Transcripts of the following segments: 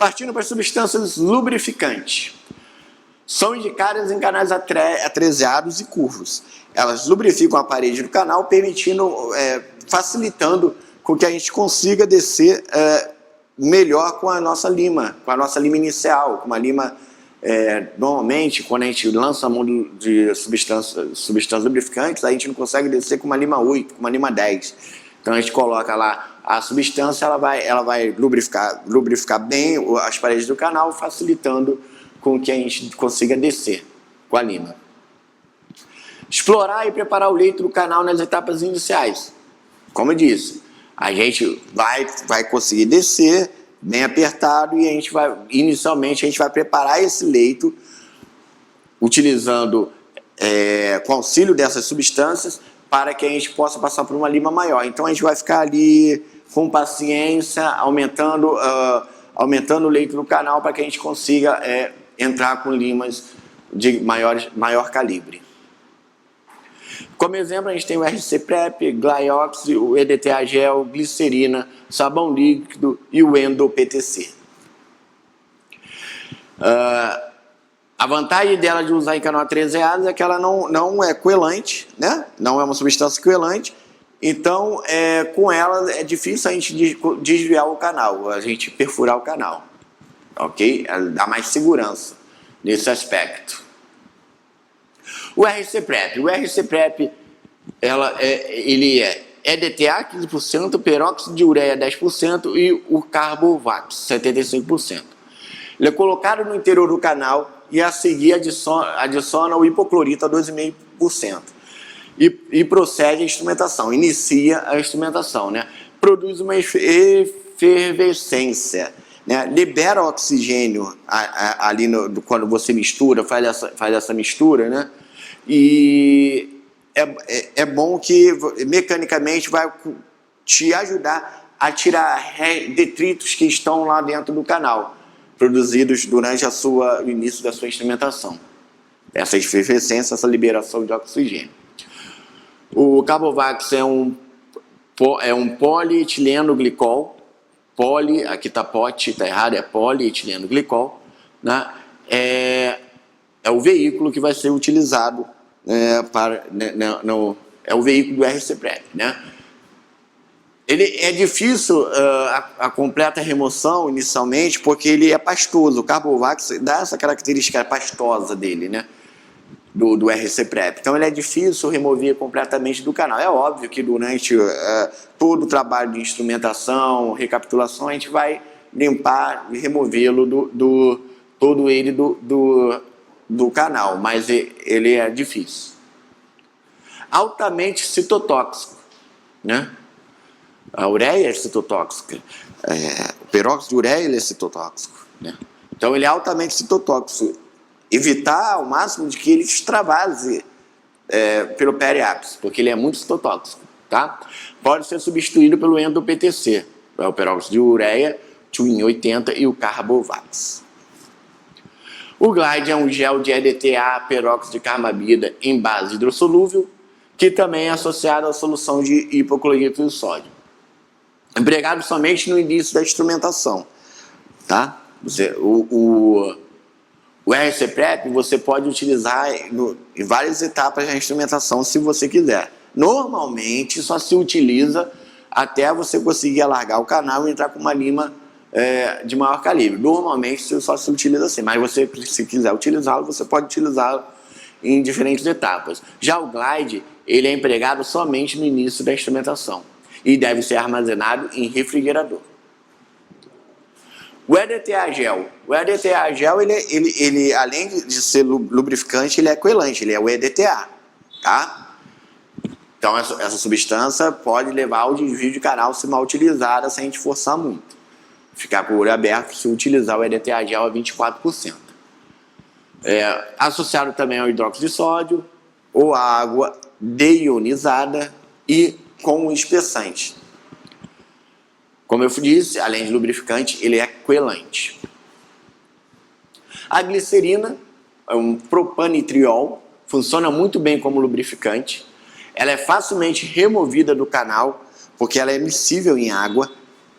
Partindo para as substâncias lubrificantes. São indicadas em canais atreziados e curvos. Elas lubrificam a parede do canal, facilitando com que a gente consiga descer melhor com a nossa lima inicial, com uma lima, normalmente, quando a gente lança a mão de substâncias lubrificantes, a gente não consegue descer com uma lima 8, com uma lima 10. Então a gente coloca lá a substância, ela vai lubrificar bem as paredes do canal, facilitando com que a gente consiga descer com a lima. Explorar e preparar o leito do canal nas etapas iniciais. Como eu disse, a gente vai conseguir descer bem apertado e inicialmente a gente vai preparar esse leito utilizando com auxílio dessas substâncias para que a gente possa passar por uma lima maior. Então a gente vai ficar ali com paciência, aumentando o leito do canal para que a gente consiga entrar com limas de maior calibre. Como exemplo, a gente tem o RC Prep, Glyox, o EDTA Gel, glicerina, sabão líquido e o Endo PTC. A vantagem dela de usar em canal atreziado é que ela não é coelante, né? Não é uma substância coelante, então com ela é difícil a gente desviar o canal, a gente perfurar o canal, ok? Ela dá mais segurança nesse aspecto. O RC Prep, ele é EDTA 15%, peróxido de ureia 10% e o Carbovax 75%. Ele é colocado no interior do canal e a seguir adiciona o hipoclorito a 12,5%. E procede a instrumentação, inicia a instrumentação, né? Produz uma efervescência, né? Libera oxigênio ali quando você mistura, faz essa mistura, né? E é bom que mecanicamente vai te ajudar a tirar detritos que estão lá dentro do canal, produzidos durante o início da sua instrumentação. Essa efervescência, essa liberação de oxigênio. O Carbovax é um polietileno glicol. Aqui está pote, está errado, é polietileno glicol, né? É o veículo que vai ser utilizado é o veículo do RC Prep, né? Ele é difícil a completa remoção inicialmente porque ele é pastoso. O Carbovax dá essa característica pastosa dele, né? Do RC Prep. Então ele é difícil remover completamente do canal. É óbvio que durante todo o trabalho de instrumentação, recapitulação, a gente vai limpar e removê-lo todo ele do canal, mas ele é difícil. Altamente citotóxico, né? A ureia é citotóxica, o peróxido de ureia ele é citotóxico, né? Então ele é altamente citotóxico. Evitar ao máximo de que ele extravase pelo periápice, porque ele é muito citotóxico, tá? Pode ser substituído pelo endo-PTC, o peróxido de ureia, Twin 80 e o Carbovax. O Glide é um gel de EDTA, peróxido de carbamida em base hidrossolúvel, que também é associado à solução de hipoclorito de sódio. Empregado somente no início da instrumentação, tá? O RC Prep você pode utilizar em várias etapas da instrumentação se você quiser. Normalmente só se utiliza até você conseguir alargar o canal e entrar com uma lima de maior calibre. Normalmente só se utiliza assim, mas você, se quiser utilizá-lo, você pode utilizá-lo em diferentes etapas. Já o Glide, ele é empregado somente no início da instrumentação e deve ser armazenado em refrigerador. O EDTA Gel. O EDTA Gel, ele além de ser lubrificante, ele é coelante, ele é o EDTA, tá? Então essa substância pode levar ao desvio de canal se mal utilizada, sem a gente forçar muito. Ficar com o olho aberto se utilizar o EDTA Gel a 24%. Associado também ao hidróxido de sódio ou a água deionizada e com um espessante. Como eu disse, além de lubrificante, ele é coelante. A glicerina é um propanitriol, funciona muito bem como lubrificante. Ela é facilmente removida do canal, porque ela é miscível em água,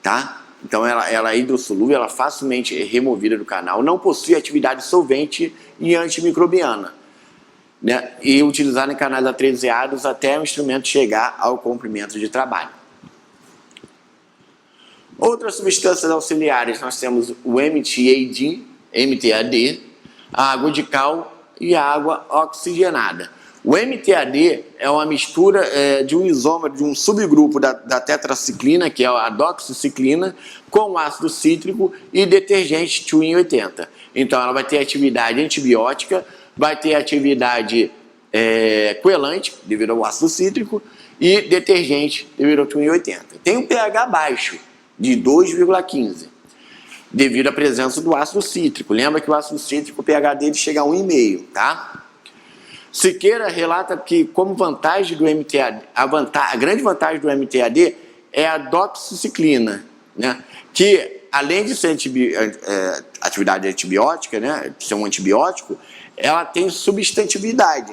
tá? Então ela é hidrossolúvel, ela é facilmente removida do canal, não possui atividade solvente e antimicrobiana, né? E utilizada em canais atreziados até o instrumento chegar ao comprimento de trabalho. Outras substâncias auxiliares, nós temos o MTAD, a água de cal e a água oxigenada. O MTAD é uma mistura de um isômero, de um subgrupo da tetraciclina, que é a doxiciclina, com ácido cítrico e detergente Twin 80. Então ela vai ter atividade antibiótica, vai ter atividade coelante, devido ao ácido cítrico, e detergente, devido ao Twin 80. Tem um pH baixo, de 2,15, devido à presença do ácido cítrico. Lembra que o ácido cítrico, o pH dele chega a 1,5, tá? Siqueira relata que, como vantagem do MTAD, a grande vantagem do MTAD é a doxiciclina, né? Que, além de ser atividade antibiótica, né? Ser um antibiótico, ela tem substantividade.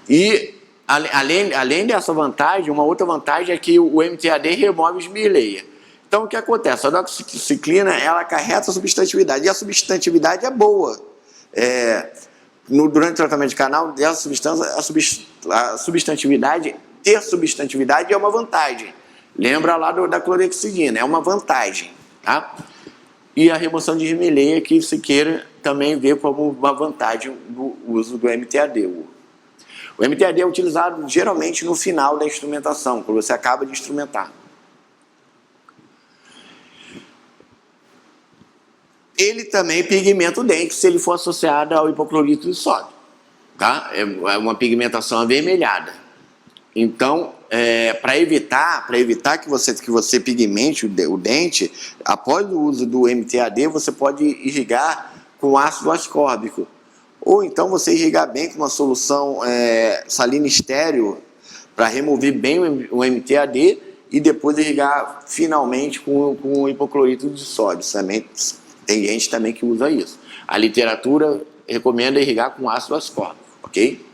E, além dessa vantagem, uma outra vantagem é que o MTAD remove esmirleia. Então, o que acontece? A doxiciclina, ela acarreta a substantividade, e a substantividade é boa. Durante o tratamento de canal, dessa substância, a substantividade, ter substantividade é uma vantagem. Lembra lá da clorexidina, é uma vantagem, tá? E a remoção de esmirleia, que Siqueira também vê como uma vantagem do uso do MTAD. O MTAD é utilizado geralmente no final da instrumentação, quando você acaba de instrumentar. Ele também pigmenta o dente se ele for associado ao hipoclorito de sódio, tá? É uma pigmentação avermelhada. Então, para evitar que você pigmente o dente, após o uso do MTAD, você pode irrigar com ácido ascórbico. Ou então você irrigar bem com uma solução salina estéreo para remover bem o MTAD e depois irrigar finalmente com o hipoclorito de sódio. Também, tem gente também que usa isso. A literatura recomenda irrigar com ácido ascórbico, ok?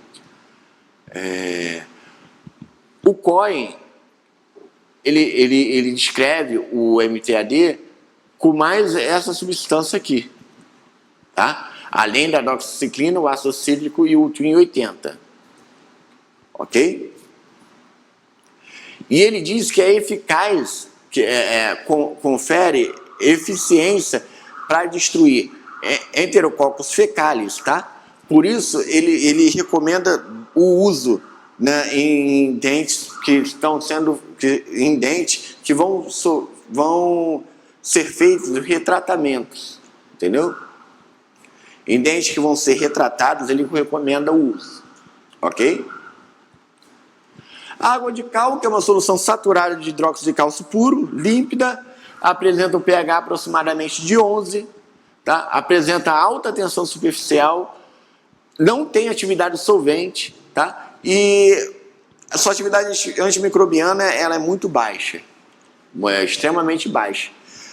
O Cohen, ele descreve o MTAD com mais essa substância aqui, tá? Além da doxiciclina, o ácido cítrico e o Twin 80, ok? E ele diz que é eficaz, que confere eficiência para destruir enterococos fecalis, tá? Por isso, ele recomenda o uso, né, em dentes que estão sendo, em dentes que vão ser feitos retratamentos, entendeu? Em dentes que vão ser retratados, ele recomenda o uso, ok? A água de cal, que é uma solução saturada de hidróxido de cálcio puro, límpida, apresenta um pH aproximadamente de 11, tá? Apresenta alta tensão superficial, não tem atividade solvente, tá? E a sua atividade antimicrobiana ela é muito baixa, extremamente baixa.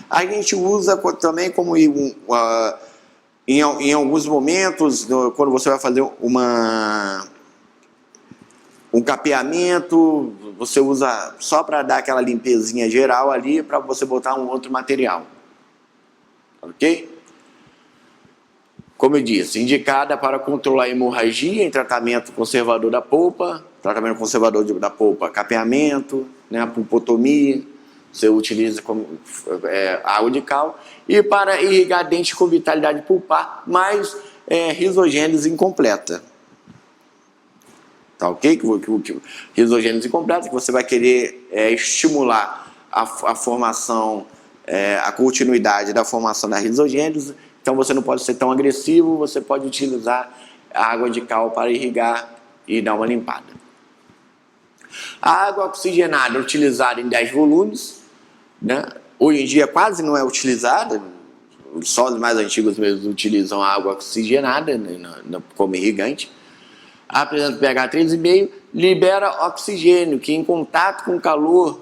A gente usa também como em alguns momentos, quando você vai fazer um capeamento, você usa só para dar aquela limpezinha geral ali, para você botar um outro material, ok? Como eu disse, indicada para controlar a hemorragia em tratamento conservador da polpa, capeamento, né, pulpotomia, você utiliza como água de cal, e para irrigar dentes com vitalidade pulpar, mais risogênese incompleta. Tá ok? Risogênese incompleta, que você vai querer estimular a formação, a continuidade da formação da risogênese. Então você não pode ser tão agressivo, você pode utilizar a água de cal para irrigar e dar uma limpada. A água oxigenada é utilizada em 10 volumes, né? Hoje em dia quase não é utilizada, só os mais antigos mesmo utilizam a água oxigenada, né, como irrigante. Apresenta pH 3,5, libera oxigênio, que em contato com calor,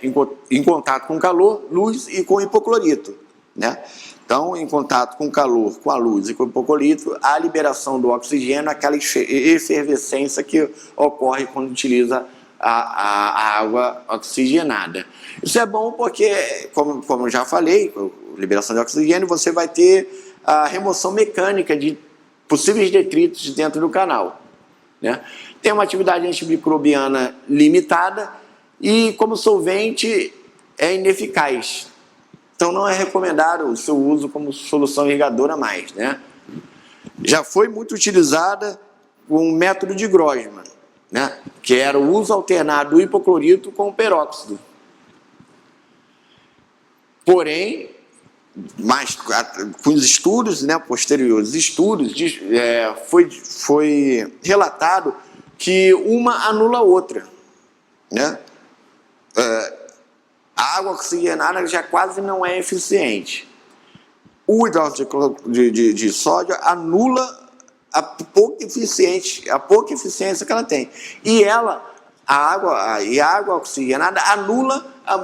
em contato com calor, luz e com hipoclorito, né? Então, em contato com calor, com a luz e com o hipoclorito, a liberação do oxigênio, aquela efervescência que ocorre quando utiliza a água oxigenada. Isso é bom porque, como eu já falei, com liberação de oxigênio, você vai ter a remoção mecânica de possíveis detritos dentro do canal, né? Tem uma atividade antimicrobiana limitada e, como solvente, é ineficaz. Então, não é recomendado o seu uso como solução irrigadora mais, né? Já foi muito utilizada com o método de Grossman, né? Que era o uso alternado do hipoclorito com o peróxido. Porém, mas com os estudos, né, posteriores estudos, foi relatado que uma anula a outra, né? A água oxigenada já quase não é eficiente. O hidróxido de sódio anula a pouca eficiência que ela tem. E a água oxigenada anula a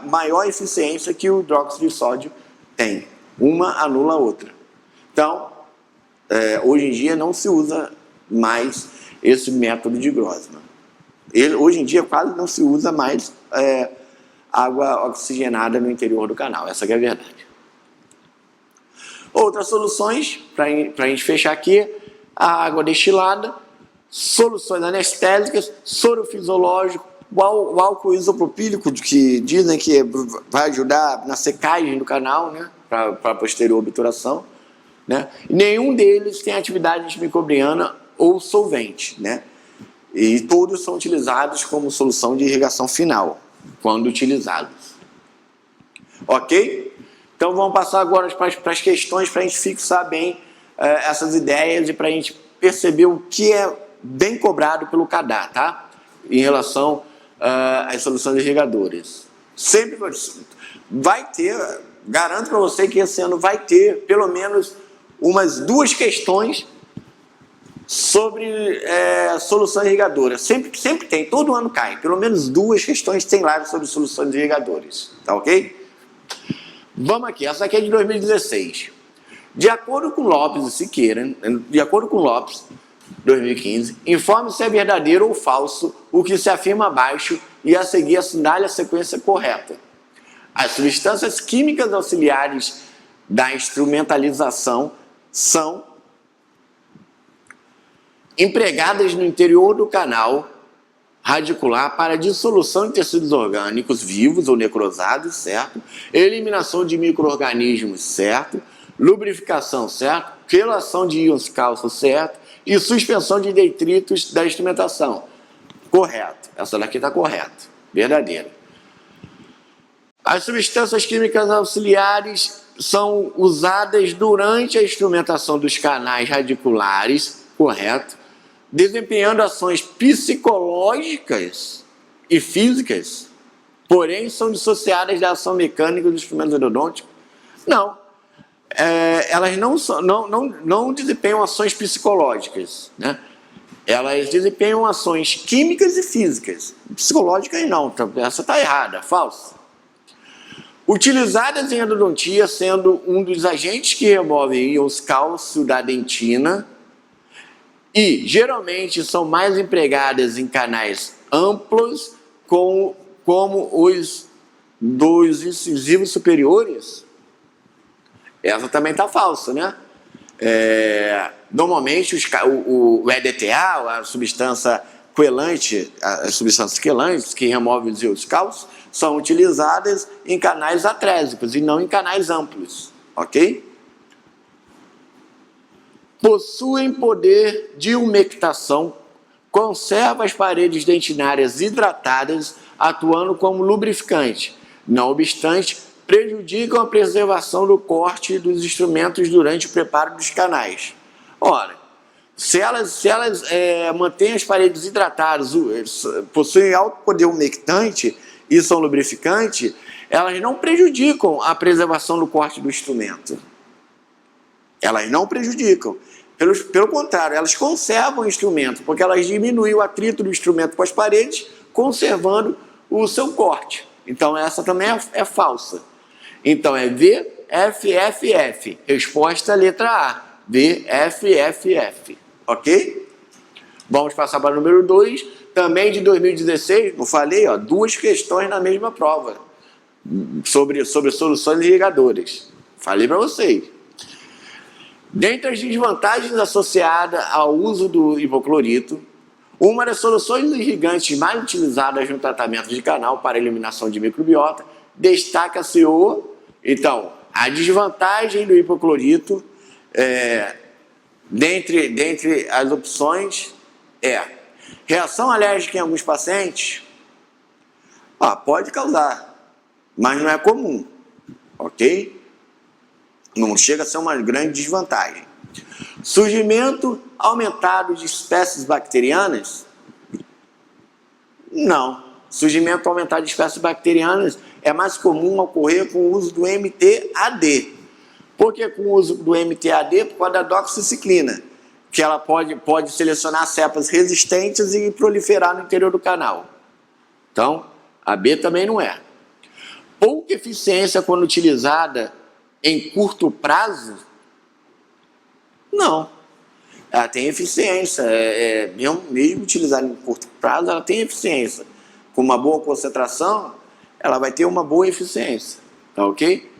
maior eficiência que o hidróxido de sódio tem. Uma anula a outra. Então, hoje em dia não se usa mais esse método de Grossman. Hoje em dia quase não se usa mais água oxigenada no interior do canal. Essa que é a verdade. Outras soluções, para a gente fechar aqui, a água destilada, soluções anestésicas, soro fisiológico, o álcool isopropílico, que dizem que vai ajudar na secagem do canal, né, para a posterior obturação, né? Nenhum deles tem atividade antimicrobiana ou solvente, né? E todos são utilizados como solução de irrigação final, quando utilizados. Ok? Então vamos passar agora para as questões, para a gente fixar bem essas ideias e para a gente perceber o que é bem cobrado pelo CADA, tá? Em relação às soluções irrigadoras. Sempre vai ter, garanto para você que esse ano vai ter pelo menos umas 2 questões sobre soluções irrigadoras. Sempre tem, todo ano cai. Pelo menos 2 questões tem lá sobre soluções irrigadoras. Tá ok? Vamos aqui, essa aqui é de 2016. De acordo com Lopes e Siqueira, 2015, informe se é verdadeiro ou falso o que se afirma abaixo e a seguir assinale a sequência correta. As substâncias químicas auxiliares da instrumentalização são empregadas no interior do canal radicular para dissolução de tecidos orgânicos vivos ou necrosados, certo? Eliminação de micro-organismos, certo? Lubrificação, certo? Relação de íons cálcio, certo? E suspensão de detritos da instrumentação. Correto. Essa daqui está correta. Verdadeira. As substâncias químicas auxiliares são usadas durante a instrumentação dos canais radiculares, correto? Desempenhando ações psicológicas e físicas, porém são dissociadas da ação mecânica do instrumento endodôntico? Não. Elas não desempenham ações psicológicas, né? Elas desempenham ações químicas e físicas. Psicológicas não, essa está errada, falsa. Utilizadas em endodontia, sendo um dos agentes que removem íons cálcio da dentina, e geralmente são mais empregadas em canais amplos, como os dos incisivos superiores. Essa também está falsa, né? Normalmente o EDTA, a substância quelante, as substâncias quelantes que removem os íons cálcio, são utilizadas em canais atrésicos e não em canais amplos, ok? Possuem poder de umectação, conserva as paredes dentinárias hidratadas, atuando como lubrificante. Não obstante, prejudicam a preservação do corte dos instrumentos durante o preparo dos canais. Ora, se elas mantêm as paredes hidratadas, possuem alto poder umectante e são lubrificantes, elas não prejudicam a preservação do corte do instrumento. Elas não prejudicam. Pelo contrário, elas conservam o instrumento, porque elas diminuem o atrito do instrumento com as paredes, conservando o seu corte. Então, essa também é falsa. Então, é VFFF. Resposta letra A. VFFF. Ok? Vamos passar para o número 2. também de 2016, não falei, ó, 2 questões na mesma prova sobre soluções irrigadoras. Falei para vocês. Dentre as desvantagens associadas ao uso do hipoclorito, uma das soluções irrigantes mais utilizadas no tratamento de canal para eliminação de microbiota destaca-se então, a desvantagem do hipoclorito, dentre as opções, reação alérgica em alguns pacientes. Pode causar, mas não é comum, ok? Não chega a ser uma grande desvantagem. Surgimento aumentado de espécies bacterianas? Não. Surgimento aumentado de espécies bacterianas é mais comum ocorrer com o uso do MTAD. Por que com o uso do MTAD? Por causa da doxiciclina, que ela pode selecionar cepas resistentes e proliferar no interior do canal. Então, a B também não é. Pouca eficiência quando utilizada em curto prazo? Não. Ela tem eficiência, mesmo utilizada em curto prazo, ela tem eficiência. Com uma boa concentração, ela vai ter uma boa eficiência, tá ok?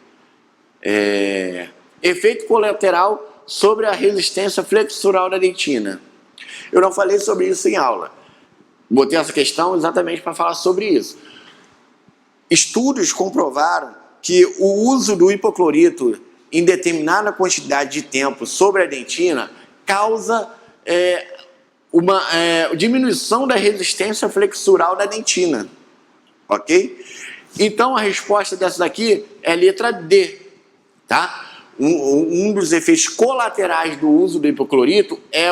Efeito colateral sobre a resistência flexural da dentina. Eu não falei sobre isso em aula. Botei essa questão exatamente para falar sobre isso. Estudos comprovaram que o uso do hipoclorito em determinada quantidade de tempo sobre a dentina causa uma diminuição da resistência flexural da dentina, ok? Então a resposta dessa daqui é a letra D, tá? Um dos efeitos colaterais do uso do hipoclorito é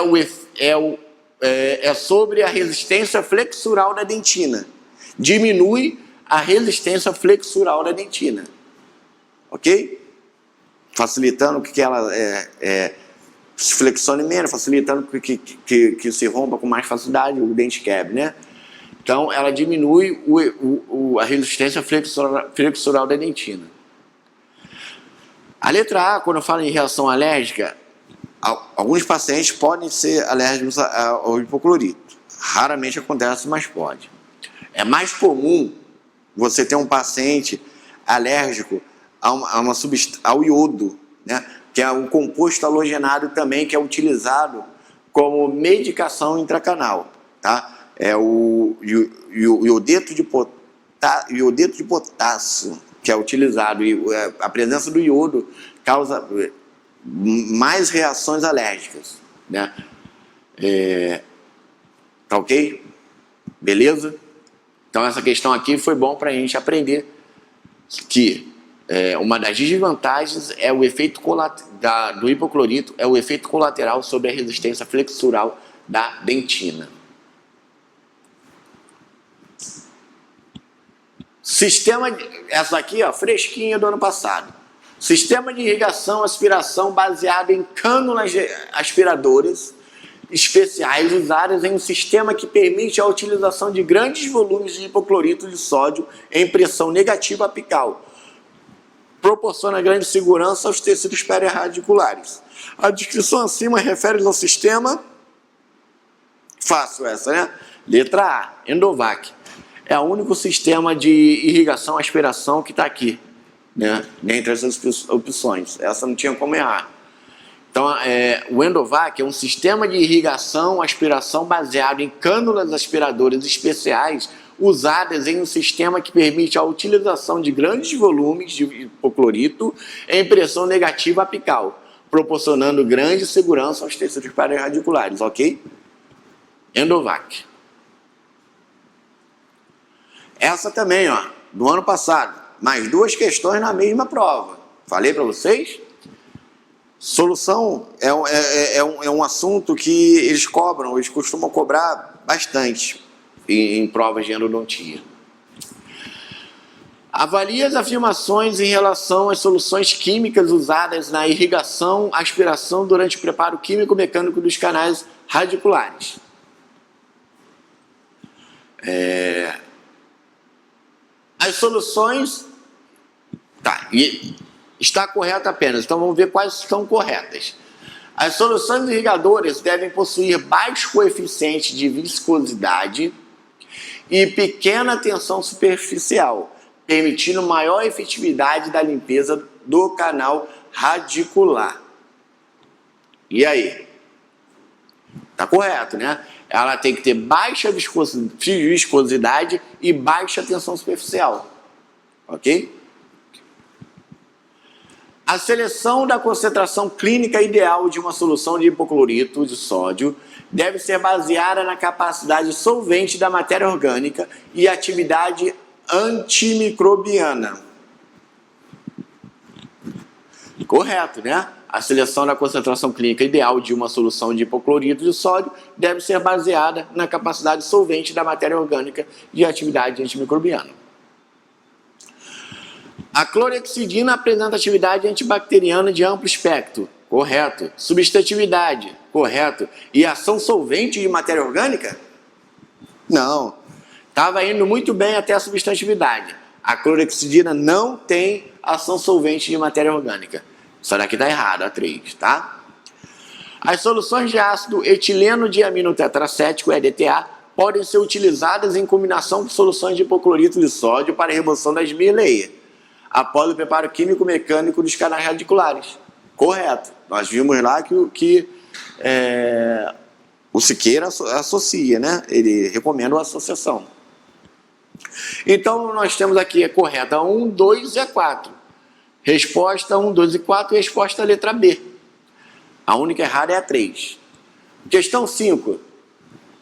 sobre a resistência flexural da dentina. Diminui a resistência flexural da dentina, ok? Facilitando que ela se flexione menos, facilitando que se rompa com mais facilidade, o dente quebre, né? Então, ela diminui a resistência flexural da dentina. A letra A, quando eu falo em reação alérgica, alguns pacientes podem ser alérgicos ao hipoclorito. Raramente acontece, mas pode. É mais comum você ter um paciente alérgico ao iodo, né? Que é um composto halogenado também, que é utilizado como medicação intracanal, tá? É o iodeto de potássio, que é utilizado, e a presença do iodo causa mais reações alérgicas, né? Tá ok? Beleza? Então essa questão aqui foi bom para a gente aprender que uma das desvantagens é o efeito do hipoclorito, é o efeito colateral sobre a resistência flexural da dentina. Essa aqui, ó, fresquinha do ano passado. Sistema de irrigação, aspiração baseado em cânulas aspiradoras especiais usadas em um sistema que permite a utilização de grandes volumes de hipoclorito de sódio em pressão negativa apical. Proporciona grande segurança aos tecidos periradiculares. A descrição acima refere ao sistema, fácil essa, né? Letra A, Endovac. É o único sistema de irrigação, aspiração que está aqui, né? Dentre essas opções. Essa não tinha como errar. Então, o Endovac é um sistema de irrigação, aspiração baseado em cânulas aspiradoras especiais usadas em um sistema que permite a utilização de grandes volumes de hipoclorito em pressão negativa apical, proporcionando grande segurança aos tecidos periradiculares, ok? Endovac. Essa também, ó, do ano passado, mais 2 questões na mesma prova. Falei para vocês? Solução é um assunto que eles costumam cobrar bastante em provas de endodontia. Avalie as afirmações em relação às soluções químicas usadas na irrigação, aspiração durante o preparo químico-mecânico dos canais radiculares. As soluções... Está correta apenas, então vamos ver quais estão corretas. As soluções irrigadoras devem possuir baixo coeficiente de viscosidade, e pequena tensão superficial, permitindo maior efetividade da limpeza do canal radicular. E aí? Tá correto, né? Ela tem que ter baixa viscosidade e baixa tensão superficial. Ok? A seleção da concentração clínica ideal de uma solução de hipoclorito de sódio deve ser baseada na capacidade solvente da matéria orgânica e atividade antimicrobiana. Correto, né? A seleção da concentração clínica ideal de uma solução de hipoclorito de sódio deve ser baseada na capacidade solvente da matéria orgânica e atividade antimicrobiana. A clorexidina apresenta atividade antibacteriana de amplo espectro. Correto. Substantividade. Correto. E ação solvente de matéria orgânica? Não. Estava indo muito bem até a substantividade. A clorexidina não tem ação solvente de matéria orgânica. Isso daqui está errado, a 3, tá? As soluções de ácido etileno diamino tetracético, EDTA, podem ser utilizadas em combinação com soluções de hipoclorito de sódio para a remoção das esmirleia, após o preparo químico-mecânico dos canais radiculares. Correto. Nós vimos lá que o Siqueira associa, né? Ele recomenda a associação. Então, nós temos aqui a correta 1, 2 e a 4. Resposta 1, 2 e 4, resposta letra B. A única errada é a 3. Questão 5.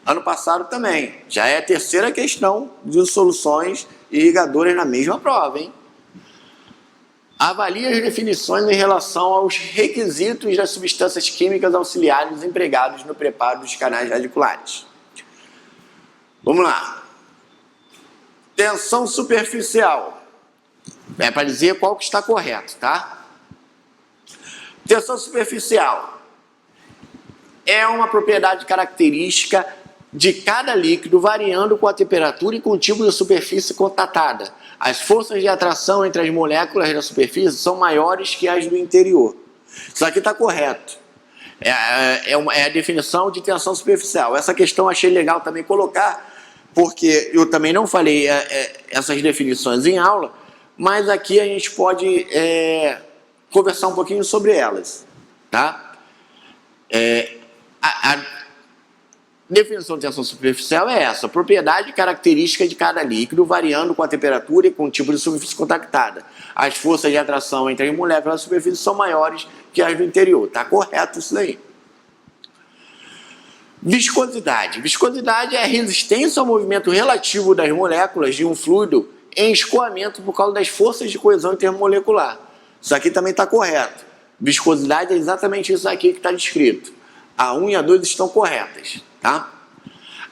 Ano passado também. Já é a terceira questão de soluções irrigadoras na mesma prova, hein? Avalie as definições em relação aos requisitos das substâncias químicas auxiliares empregados no preparo dos canais radiculares. Vamos lá. Tensão superficial. É para dizer qual que está correto, tá? Tensão superficial é uma propriedade característica de cada líquido variando com a temperatura e com o tipo de superfície contatada. As forças de atração entre as moléculas da superfície são maiores que as do interior. Isso aqui está correto. É a definição de tensão superficial. Essa questão eu achei legal também colocar, porque eu também não falei essas definições em aula, mas aqui a gente pode conversar um pouquinho sobre elas, tá? A definição de tensão superficial é essa: propriedade característica de cada líquido variando com a temperatura e com o tipo de superfície contactada. As forças de atração entre as moléculas da superfície são maiores que as do interior. Tá correto isso daí. Viscosidade. Viscosidade é a resistência ao movimento relativo das moléculas de um fluido em escoamento por causa das forças de coesão intermolecular. Isso aqui também está correto. Viscosidade é exatamente isso aqui que está descrito. A 1 e a 2 estão corretas, tá?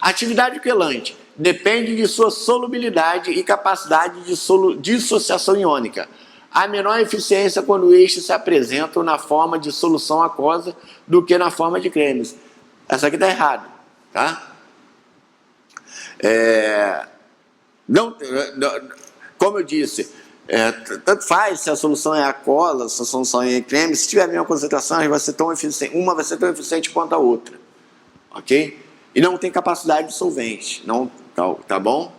Atividade quelante depende de sua solubilidade e capacidade de dissociação iônica. Há menor eficiência quando estes se apresentam na forma de solução aquosa do que na forma de cremes. Essa aqui está errada, tá? Como eu disse, tanto faz se a solução é aquosa, se a solução é creme, se tiver a mesma concentração, uma vai ser tão eficiente quanto a outra, ok? E não tem capacidade de solvente, não, tá bom?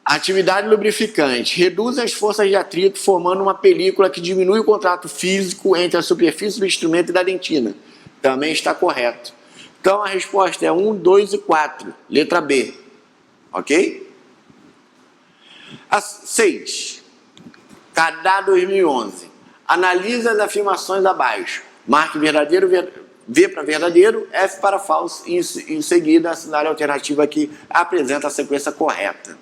Atividade lubrificante. Reduz as forças de atrito formando uma película que diminui o contato físico entre a superfície do instrumento e da dentina. Também está correto. Então a resposta é 1, 2 e 4, letra B. Ok? A 6. CADA 2011. Analisa as afirmações abaixo. Marque verdadeiro, V para verdadeiro, F para falso e em seguida assinale a alternativa que apresenta a sequência correta.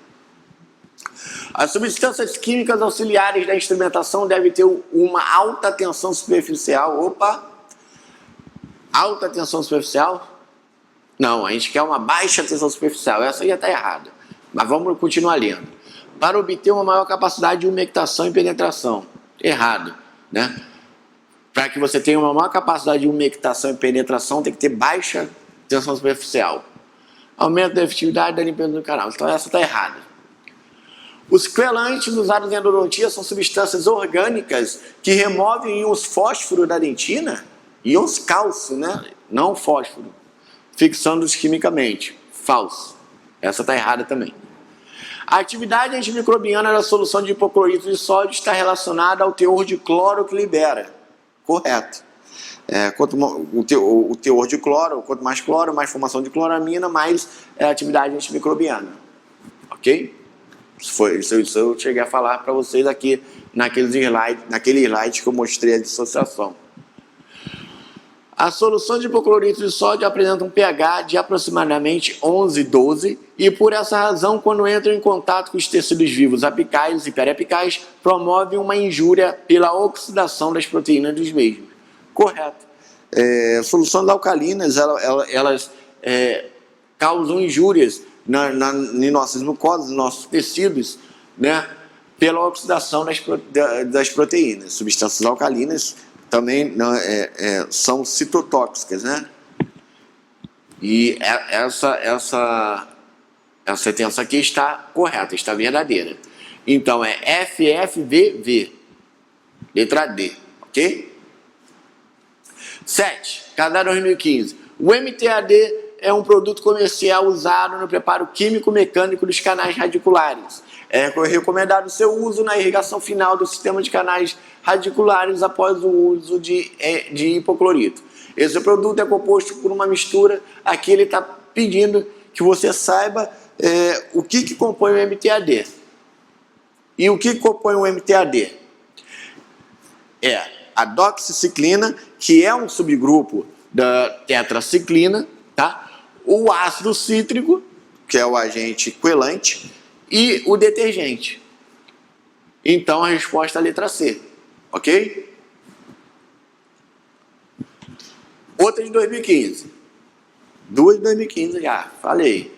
As substâncias químicas auxiliares da instrumentação devem ter uma alta tensão superficial. Opa! Alta tensão superficial? Não, a gente quer uma baixa tensão superficial. Essa já está errada. Mas vamos continuar lendo. Para obter uma maior capacidade de umectação e penetração. Errado, né? Para que você tenha uma maior capacidade de umectação e penetração, tem que ter baixa tensão superficial. Aumento da efetividade da limpeza do canal. Então essa está errada. Os quelantes usados em endodontia são substâncias orgânicas que removem íons fósforo da dentina, íons cálcio, né? Não fósforo, fixando-os quimicamente. Falso. Essa está errada também. A atividade antimicrobiana da solução de hipoclorito de sódio está relacionada ao teor de cloro que libera. Correto. O teor de cloro, quanto mais cloro, mais formação de cloramina, mais atividade antimicrobiana. Ok? Isso eu cheguei a falar para vocês aqui naquele slide que eu mostrei a dissociação. A solução de hipoclorito de sódio apresenta um pH de aproximadamente 11, 12 e, por essa razão, quando entra em contato com os tecidos vivos apicais e periapicais, promove uma injúria pela oxidação das proteínas dos mesmos. Correto. Soluções alcalinas, elas causam injúrias em nossas mucosas, nos nossos tecidos, né, pela oxidação das proteínas. Substâncias alcalinas também são citotóxicas, né? E essa sentença aqui está correta, está verdadeira. Então é FFVV, letra D, ok? 7. Canadá 2015. O MTAD é um produto comercial usado no preparo químico-mecânico dos canais radiculares. É recomendado o seu uso na irrigação final do sistema de canais radiculares após o uso de hipoclorito. Esse produto é composto por uma mistura. Aqui ele está pedindo que você saiba o que compõe o MTAD. E o que compõe o MTAD? É a doxiciclina, que é um subgrupo da tetraciclina, tá? O ácido cítrico, que é o agente quelante, e o detergente. Então a resposta é a letra C, ok? Outra de 2015. Duas de 2015 já, falei.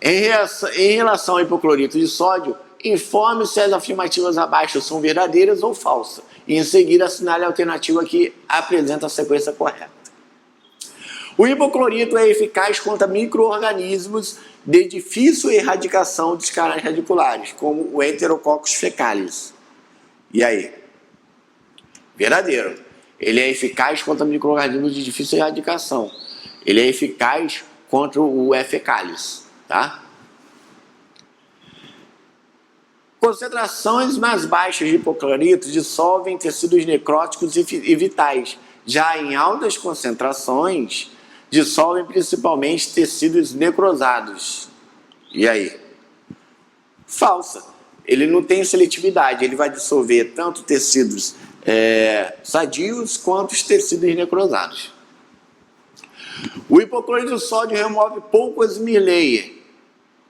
Em relação ao hipoclorito de sódio, informe se as afirmativas abaixo são verdadeiras ou falsas. E em seguida assinale a alternativa que apresenta a sequência correta. O hipoclorito é eficaz contra micro-organismos de difícil erradicação dos canais radiculares, como o Enterococcus fecalis. E aí? Verdadeiro. Ele é eficaz contra micro-organismos de difícil erradicação. Ele é eficaz contra o E. fecalis. Tá? Concentrações mais baixas de hipoclorito dissolvem tecidos necróticos e vitais. Já em altas concentrações, dissolvem principalmente tecidos necrosados. E aí? Falsa. Ele não tem seletividade. Ele vai dissolver tanto tecidos sadios quanto os tecidos necrosados. O hipoclorito de sódio remove pouco as Smearleia.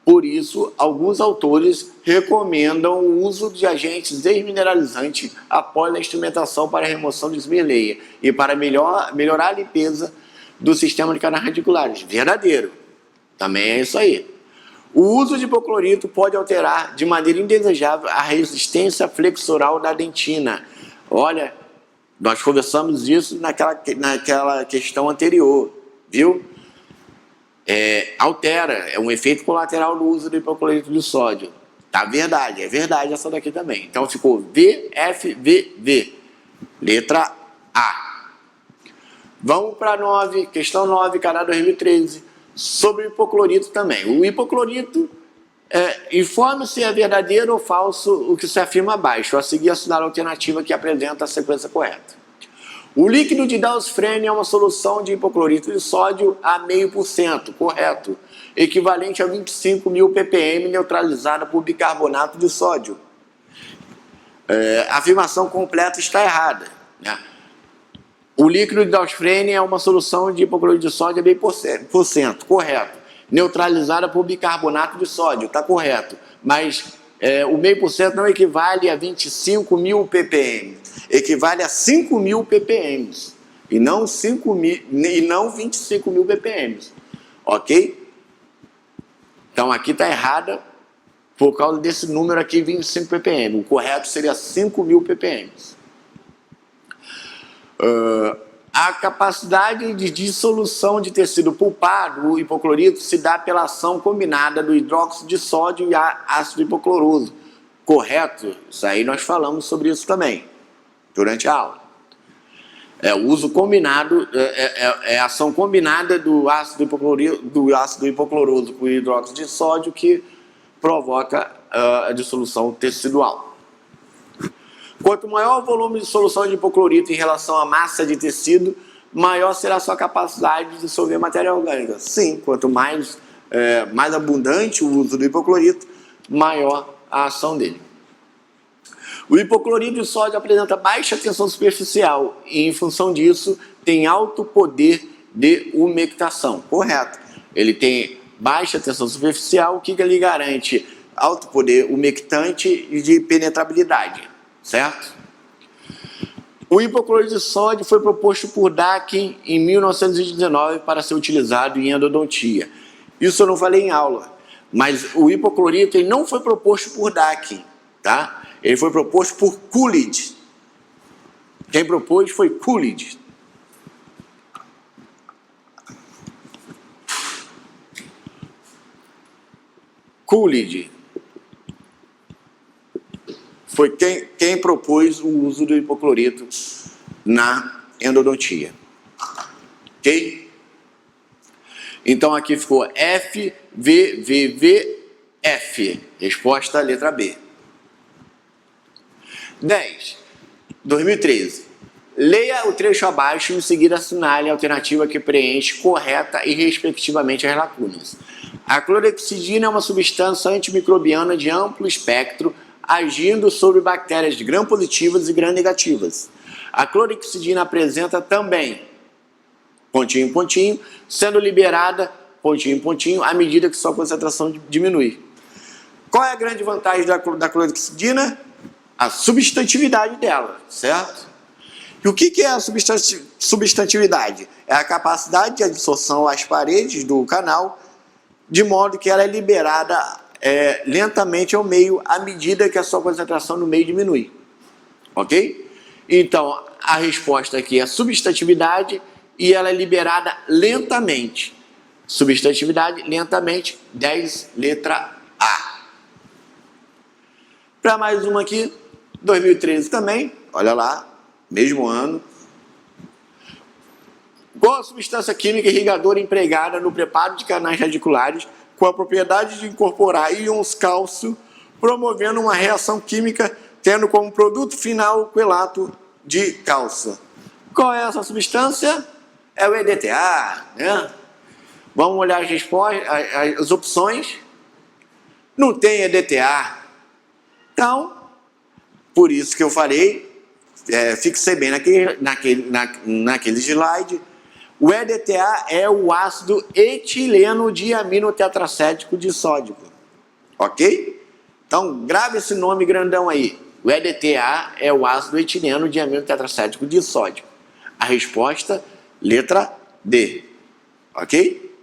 Por isso, alguns autores recomendam o uso de agentes desmineralizantes após a instrumentação para a remoção de Smearleia e para melhorar a limpeza do sistema de canais radiculares. Verdadeiro. Também é isso aí. O uso de hipoclorito pode alterar de maneira indesejável a resistência flexural da dentina. Olha, nós conversamos isso naquela questão anterior, viu? Altera, é um efeito colateral do uso do hipoclorito de sódio. Tá verdade, é verdade essa daqui também. Então ficou VFVV, letra A. Vamos para 9, questão 9, Canadá 2013, sobre o hipoclorito também. O hipoclorito, informe se é verdadeiro ou falso o que se afirma abaixo. A seguir, assinar a alternativa que apresenta a sequência correta. O líquido de Dalsfrene é uma solução de hipoclorito de sódio a 0,5%, correto, equivalente a 25.000 ppm neutralizada por bicarbonato de sódio. A afirmação completa está errada, né? O líquido de Dalsfrene é uma solução de hipoclorito de sódio a 0,5%, correto, neutralizada por bicarbonato de sódio, está correto, mas o 0,5% não equivale a 25.000 ppm. Equivale a 5.000 ppm e não 25.000 ppm, ok? Então aqui está errada por causa desse número aqui, 25 ppm. O correto seria 5.000 ppm. A capacidade de dissolução de tecido pulpado, o hipoclorito, se dá pela ação combinada do hidróxido de sódio e ácido hipocloroso. Correto? Isso aí nós falamos sobre isso também durante a aula. É o uso combinado, a ação combinada do ácido hipocloroso com hidróxido de sódio que provoca a dissolução tecidual. Quanto maior o volume de solução de hipoclorito em relação à massa de tecido, maior será a sua capacidade de dissolver matéria orgânica. Sim, quanto mais abundante o uso do hipoclorito, maior a ação dele. O hipoclorito de sódio apresenta baixa tensão superficial e, em função disso, tem alto poder de umectação. Correto. Ele tem baixa tensão superficial, o que lhe garante alto poder umectante e de penetrabilidade. Certo? O hipoclorito de sódio foi proposto por Dakin em 1919 para ser utilizado em endodontia. Isso eu não falei em aula, mas o hipoclorito ele não foi proposto por Dakin, tá? Ele foi proposto por Coolidge. Quem propôs foi Coolidge. Coolidge foi quem propôs o uso do hipoclorito na endodontia. Ok? Então aqui ficou FVVVF. Resposta letra B. 10. 2013. Leia o trecho abaixo e em seguida assinale a alternativa que preenche correta e respectivamente as lacunas. A clorexidina é uma substância antimicrobiana de amplo espectro, agindo sobre bactérias gram-positivas e gram-negativas. A clorexidina apresenta também, pontinho, pontinho, sendo liberada, pontinho, pontinho, à medida que sua concentração diminui. Qual é a grande vantagem da clorexidina? A substantividade dela, certo? E o que é a substantividade? É a capacidade de absorção às paredes do canal, de modo que ela é liberada lentamente ao meio, à medida que a sua concentração no meio diminui. Ok? Então, a resposta aqui é substantividade e ela é liberada lentamente. Substantividade, lentamente, 10, letra A. Para mais uma aqui, 2013 também, olha lá, mesmo ano. Qual a substância química irrigadora empregada no preparo de canais radiculares com a propriedade de incorporar íons cálcio, promovendo uma reação química tendo como produto final o quelato de cálcio? Qual é essa substância? É o EDTA, né? Vamos olhar as respostas, as opções. Não tem EDTA. Então, por isso que eu falei, fixei bem naquele slide, o EDTA é o ácido etileno diaminotetracético de sódio. Ok? Então, grave esse nome grandão aí. O EDTA é o ácido etileno diaminotetracético de sódio. A resposta, letra D. Ok?